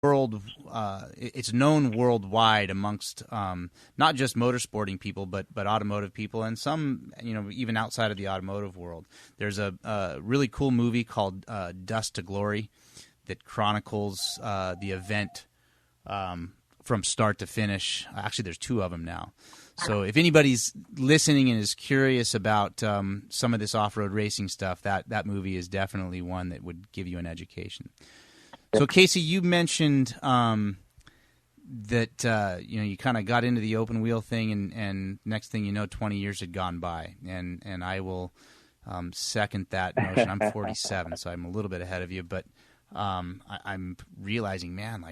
world, it's known worldwide amongst not just motorsporting people, but automotive people, and some, even outside of the automotive world. There's a really cool movie called Dust to Glory that chronicles the event from start to finish. Actually, there's two of them now. So if anybody's listening and is curious about some of this off-road racing stuff, that movie is definitely one that would give you an education. So, Casey, you mentioned that you kind of got into the open wheel thing, and next thing you know, 20 years had gone by, and I will second that notion. I'm 47, so I'm a little bit ahead of you, but I'm realizing, man,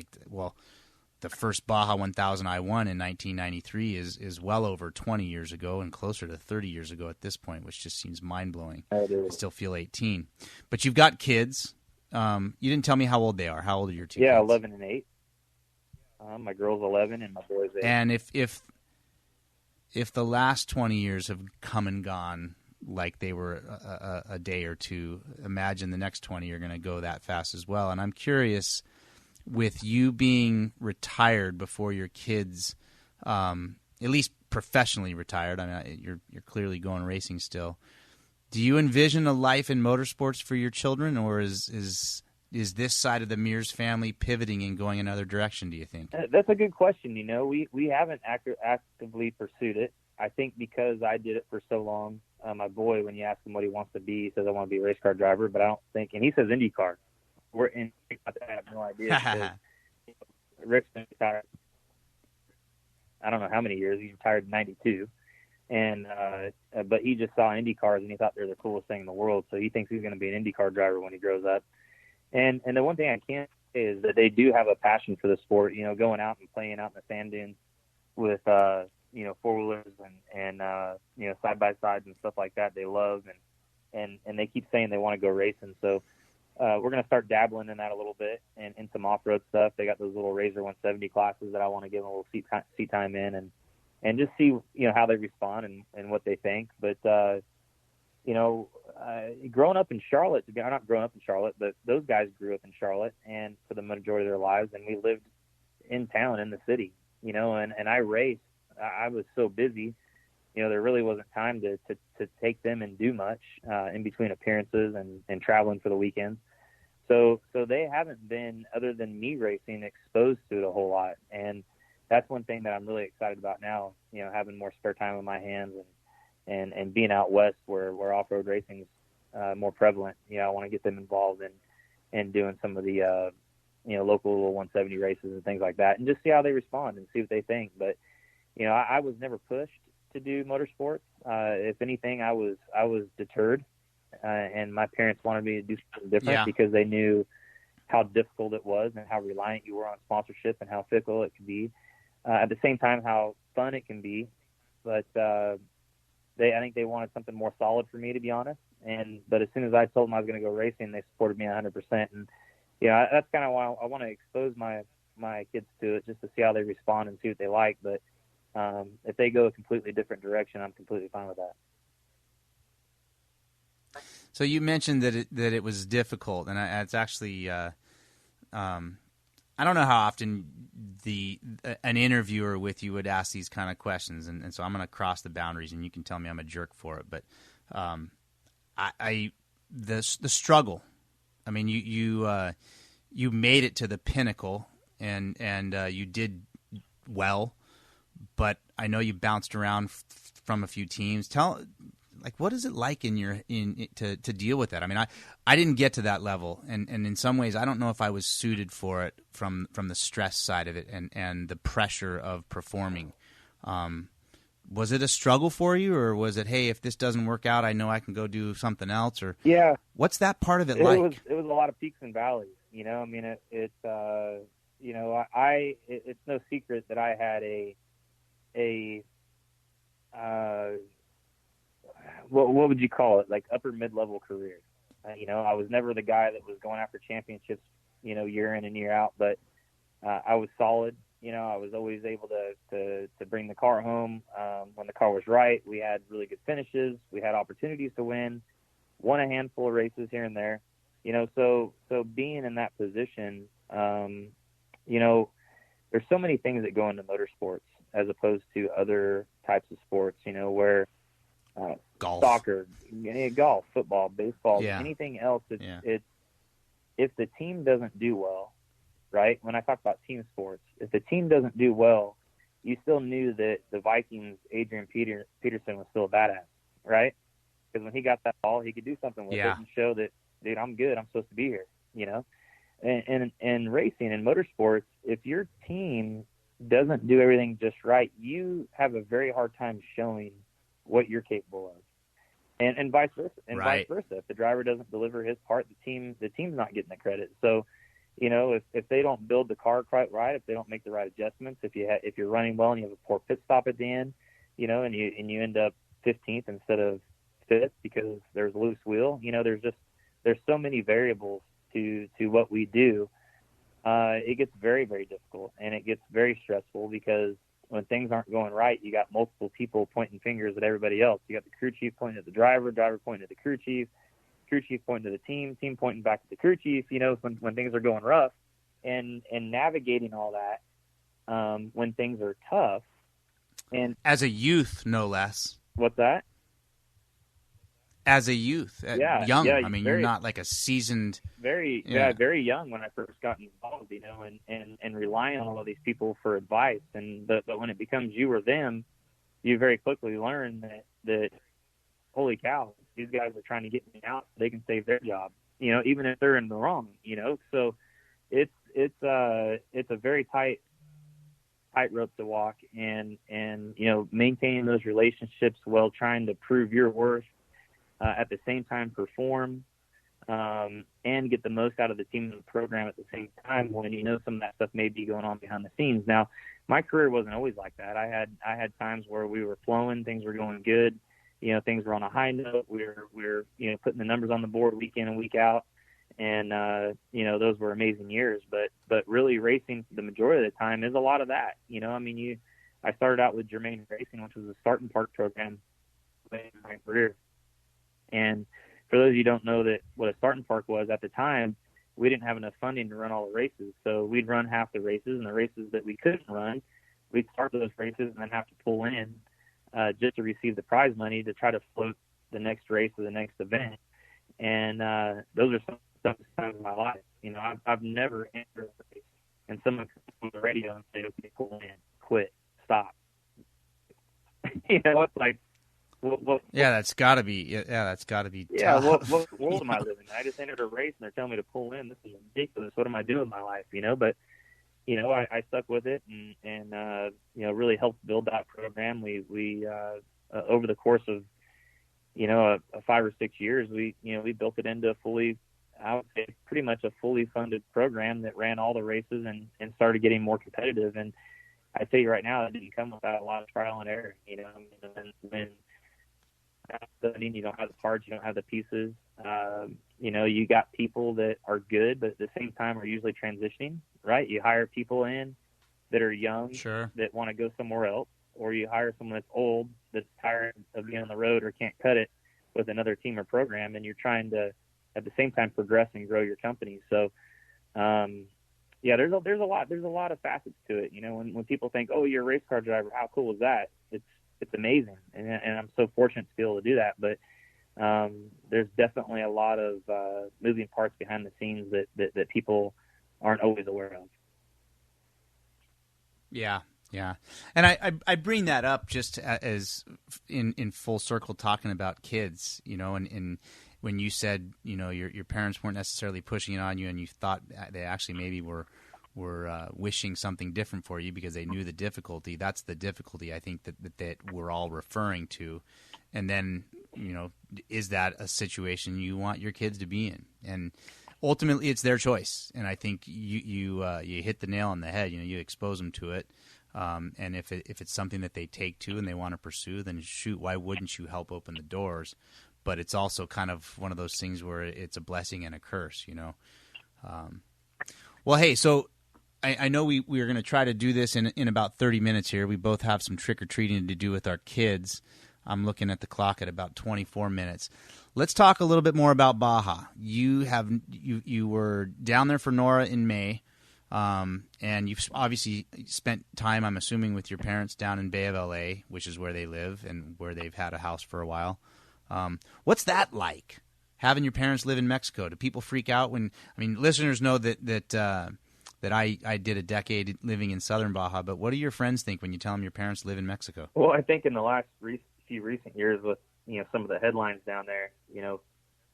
the first Baja 1000 I won in 1993 is well over 20 years ago and closer to 30 years ago at this point, which just seems mind-blowing. I still feel 18. But you've got kids. You didn't tell me how old they are. How old are your two kids? Yeah, 11 and 8. My girl's 11 and my boy's 8. And if the last 20 years have come and gone like they were a day or two, imagine the next 20 are going to go that fast as well. And I'm curious, with you being retired before your kids, at least professionally retired, I mean, you're clearly going racing still. Do you envision a life in motorsports for your children, or is this side of the Mears family pivoting and going another direction, do you think? That's a good question. We haven't actively pursued it. I think because I did it for so long. My boy, when you ask him what he wants to be, he says, I want to be a race car driver, but I don't think, and he says INDYCAR. I have no idea. Rick's been retired, I don't know how many years. He's retired in 92. And but he just saw IndyCars and he thought they're the coolest thing in the world. So he thinks he's going to be an IndyCar driver when he grows up. And the one thing I can say is that they do have a passion for the sport. Going out and playing out in the sand dunes with four wheelers and side by sides and stuff like that. They love and they keep saying they want to go racing. So we're going to start dabbling in that a little bit and in some off road stuff. They got those little Razor 170 classes that I want to give them a little seat time in and just see, how they respond and what they think. But, growing up in Charlotte, not growing up in Charlotte, but those guys grew up in Charlotte and for the majority of their lives. And we lived in town, in the city, and I raced. I was so busy, there really wasn't time to take them and do much in between appearances and traveling for the weekends. So they haven't been, other than me racing, exposed to it a whole lot. And that's one thing that I'm really excited about now, having more spare time on my hands and being out west where off-road racing is more prevalent. I want to get them involved in doing some of the, local little 170 races and things like that and just see how they respond and see what they think. But, I was never pushed to do motorsports. If anything, I was deterred and my parents wanted me to do something different because they knew how difficult it was and how reliant you were on sponsorship and how fickle it could be. At the same time, how fun it can be, but I think they wanted something more solid for me, to be honest. But as soon as I told them I was going to go racing, they supported me 100%. And that's kind of why I want to expose my kids to it, just to see how they respond and see what they like. But if they go a completely different direction, I'm completely fine with that. So you mentioned that it was difficult, and it's actually. I don't know how often an interviewer with you would ask these kind of questions, and so I'm going to cross the boundaries, and you can tell me I'm a jerk for it. But the struggle. I mean, you made it to the pinnacle, and you did well, but I know you bounced around from a few teams. What is it like to deal with that? I mean, I didn't get to that level, and in some ways, I don't know if I was suited for it from the stress side of it and the pressure of performing. Was it a struggle for you, or was it, hey, if this doesn't work out, I know I can go do something else? Or what's that part of it like? It was a lot of peaks and valleys. I mean, it's no secret that I had what would you call it? Like upper mid-level career. I was never the guy that was going after championships, year in and year out, but I was solid. I was always able to bring the car home when the car was right. We had really good finishes. We had opportunities to won a handful of races here and there. So being in that position, there's so many things that go into motorsports as opposed to other types of sports, where golf, soccer, golf, football, baseball, yeah. anything else. It's if the team doesn't do well, right? When I talk about team sports, if the team doesn't do well, you still knew that the Vikings, Adrian Peterson was still a badass, right? Because when he got that ball, he could do something with it and show that, dude, I'm good. I'm supposed to be here, And racing and motorsports, if your team doesn't do everything just right, you have a very hard time showing what you're capable of. And vice versa. Vice versa. If the driver doesn't deliver his part, the team's not getting the credit. So, if they don't build the car quite right, if they don't make the right adjustments, if you're running well and you have a poor pit stop at the end, and you end up 15th instead of 5th because there's a loose wheel, there's so many variables to what we do. It gets very, very difficult, and it gets very stressful because when things aren't going right, you got multiple people pointing fingers at everybody else. You got the crew chief pointing at the driver pointing at the crew chief pointing to the team pointing back at the crew chief, when things are going rough, and navigating all that when things are tough. And as a youth, no less. What's that? As a youth, young. I mean, you're not like a seasoned. Very young when I first got involved, and relying on all of these people for advice. But when it becomes you or them, you very quickly learn that holy cow, these guys are trying to get me out so they can save their job. Even if they're in the wrong. So it's a very tightrope to walk, and maintaining those relationships while trying to prove your worth. At the same time perform and get the most out of the team and the program at the same time when some of that stuff may be going on behind the scenes. Now, my career wasn't always like that. I had times where we were flowing, things were going good, things were on a high note. We were putting the numbers on the board week in and week out, and those were amazing years. But really, racing the majority of the time is a lot of that. I started out with Germain Racing, which was a start and park program in my career. And for those of you who don't know what a start and park was at the time, we didn't have enough funding to run all the races. So we'd run half the races, and the races that we couldn't run, we'd start those races and then have to pull in just to receive the prize money to try to float the next race or the next event. And those are some times in my life. I've never entered a race and someone comes on the radio and say, okay, pull in, quit, stop. It's like, that's got to be. That's got to be. Yeah, tough. what world am I living in? I just entered a race and they're telling me to pull in. This is ridiculous. What am I doing with my life? But I stuck with it and really helped build that program. We over the course of 5 or 6 years, we built it into I would say pretty much a fully funded program that ran all the races and started getting more competitive. And I tell you right now, it didn't come without a lot of trial and error. When studying, you don't have the parts, you don't have the pieces. You got people that are good, but at the same time are usually transitioning, right? You hire people in that are young, sure, that want to go somewhere else, or you hire someone that's old, that's tired of being on the road or can't cut it with another team or program, and you're trying to at the same time progress and grow your company. So, there's a lot of facets to it. When people think, oh, you're a race car driver, how cool is that? It's amazing, and I'm so fortunate to be able to do that. But there's definitely a lot of moving parts behind the scenes that people aren't always aware of. Yeah, and I bring that up just as in full circle talking about kids, and when you said your parents weren't necessarily pushing it on you, and you thought they actually maybe were wishing something different for you because they knew the difficulty. That's the difficulty I think that we're all referring to. And then, is that a situation you want your kids to be in? And ultimately it's their choice. And I think you hit the nail on the head. You expose them to it. And if it's something that they take to and they want to pursue, then shoot, why wouldn't you help open the doors? But it's also kind of one of those things where it's a blessing and a curse, Well, hey, so I know we are going to try to do this in about 30 minutes here. We both have some trick-or-treating to do with our kids. I'm looking at the clock at about 24 minutes. Let's talk a little bit more about Baja. You were down there for Nora in May. And you've obviously spent time, I'm assuming, with your parents down in Bay of LA, which is where they live and where they've had a house for a while. What's that like, having your parents live in Mexico? Do people freak out when? I mean, listeners know that I did a decade living in Southern Baja, but what do your friends think when you tell them your parents live in Mexico? Well, I think in the last few recent years, with some of the headlines down there,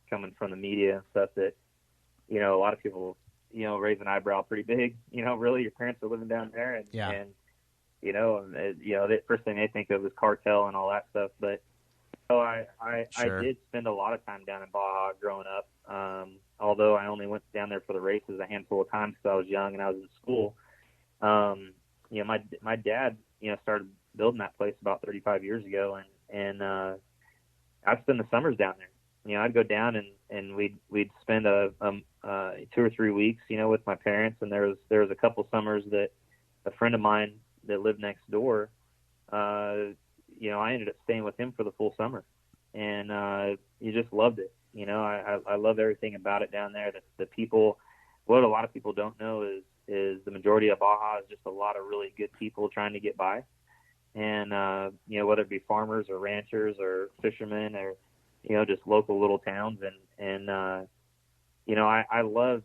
coming from the media and stuff, that a lot of people raise an eyebrow pretty big. Really, your parents are living down there, and the first thing they think of is cartel and all that stuff. But I did spend a lot of time down in Baja growing up. Although I only went down there for the races a handful of times because I was young and I was in school. My dad, started building that place about 35 years ago, and I'd spend the summers down there. I'd go down and we'd spend 2 or 3 weeks, with my parents. And there was a couple summers that a friend of mine that lived next door, I ended up staying with him for the full summer, and you just loved it. I love everything about it down there. The people, what a lot of people don't know is the majority of Baja is just a lot of really good people trying to get by. And, whether it be farmers or ranchers or fishermen or, just local little towns. And I love,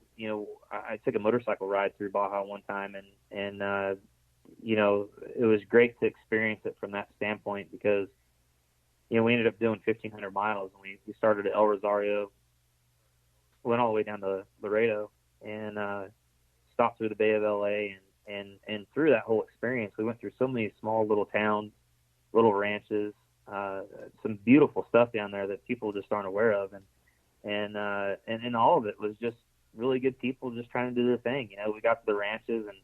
I took a motorcycle ride through Baja one time, and it was great to experience it from that standpoint, because we ended up doing 1,500 miles, and we started at El Rosario, went all the way down to Laredo, and stopped through the Bay of LA. And through that whole experience, we went through so many small little towns, little ranches, some beautiful stuff down there that people just aren't aware of. And all of it was just really good people just trying to do their thing. We got to the ranches, and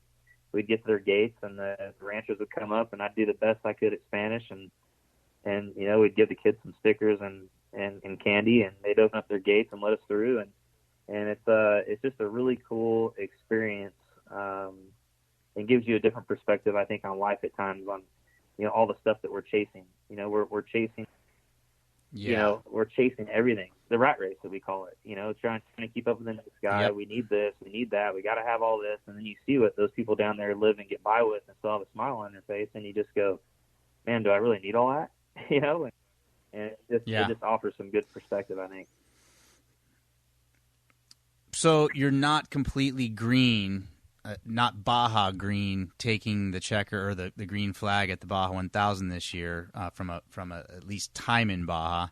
we'd get to their gates, and the ranchers would come up, and I'd do the best I could at Spanish, and we'd give the kids some stickers and candy, and they'd open up their gates and let us through. And it's just a really cool experience. It gives you a different perspective, I think, on life at times, on, all the stuff that we're chasing. We're chasing, we're chasing everything, the rat race that we call it, trying to keep up with the next guy. Yep. We need this, we need that, we got to have all this. And then you see what those people down there live and get by with and still have a smile on their face. And you just go, man, do I really need all that? And it just offers some good perspective, I think. So you're not completely green, not Baja green, taking the checker or the green flag at the Baja 1000 this year from at least time in Baja.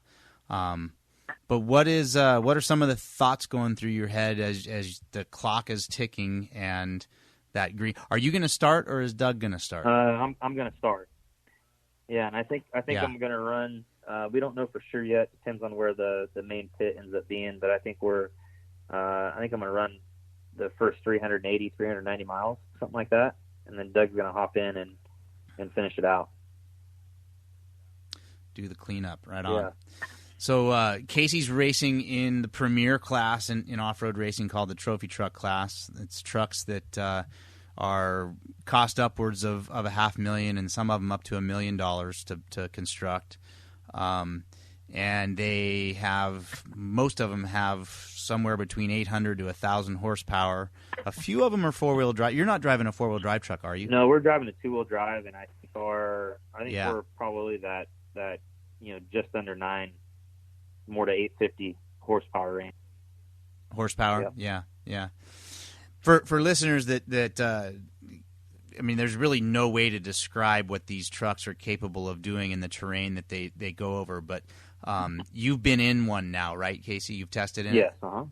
But what are some of the thoughts going through your head as the clock is ticking and that green? Are you going to start, or is Doug going to start? I'm going to start. Yeah, and I think I'm going to run. We don't know for sure yet. Depends on where the main pit ends up being. But I think I think I'm going to run the first 380, 390 miles, something like that. And then Doug's going to hop in and finish it out. Do the cleanup, right on. Yeah. So Casey's racing in the premier class in off-road racing called the Trophy Truck class. It's trucks that are cost upwards of $500,000, and some of them up to $1 million to construct. And most of them have somewhere between 800 to 1,000 horsepower. A few of them are four-wheel drive. You're not driving a four-wheel drive truck, are you? No, we're driving a two-wheel drive, and I think we're probably that just under 9, more to 850 horsepower range. Horsepower, yeah. For listeners that I mean, there's really no way to describe what these trucks are capable of doing in the terrain that they go over. But you've been in one now, right, Casey? You've tested in it? Yes, uh-huh.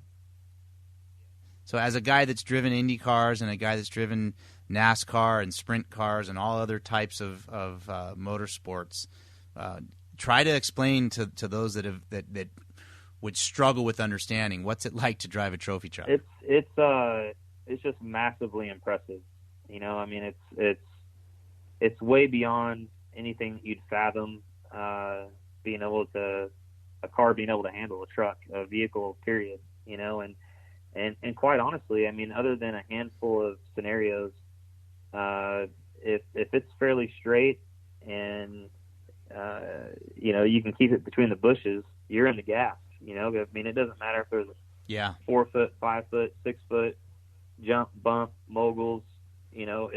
So as a guy that's driven Indy cars and a guy that's driven NASCAR and sprint cars and all other types of motorsports, try to explain to those that would struggle with understanding what's it like to drive a trophy truck. It's just massively impressive. I mean, it's way beyond anything you'd fathom. A car being able to handle a truck, a vehicle, period. And quite honestly, I mean, other than a handful of scenarios, if it's fairly straight and you can keep it between the bushes, you're in the gas. I mean, it doesn't matter if there's a 4 foot, 5 foot, 6 foot jump, bump, moguls. You know,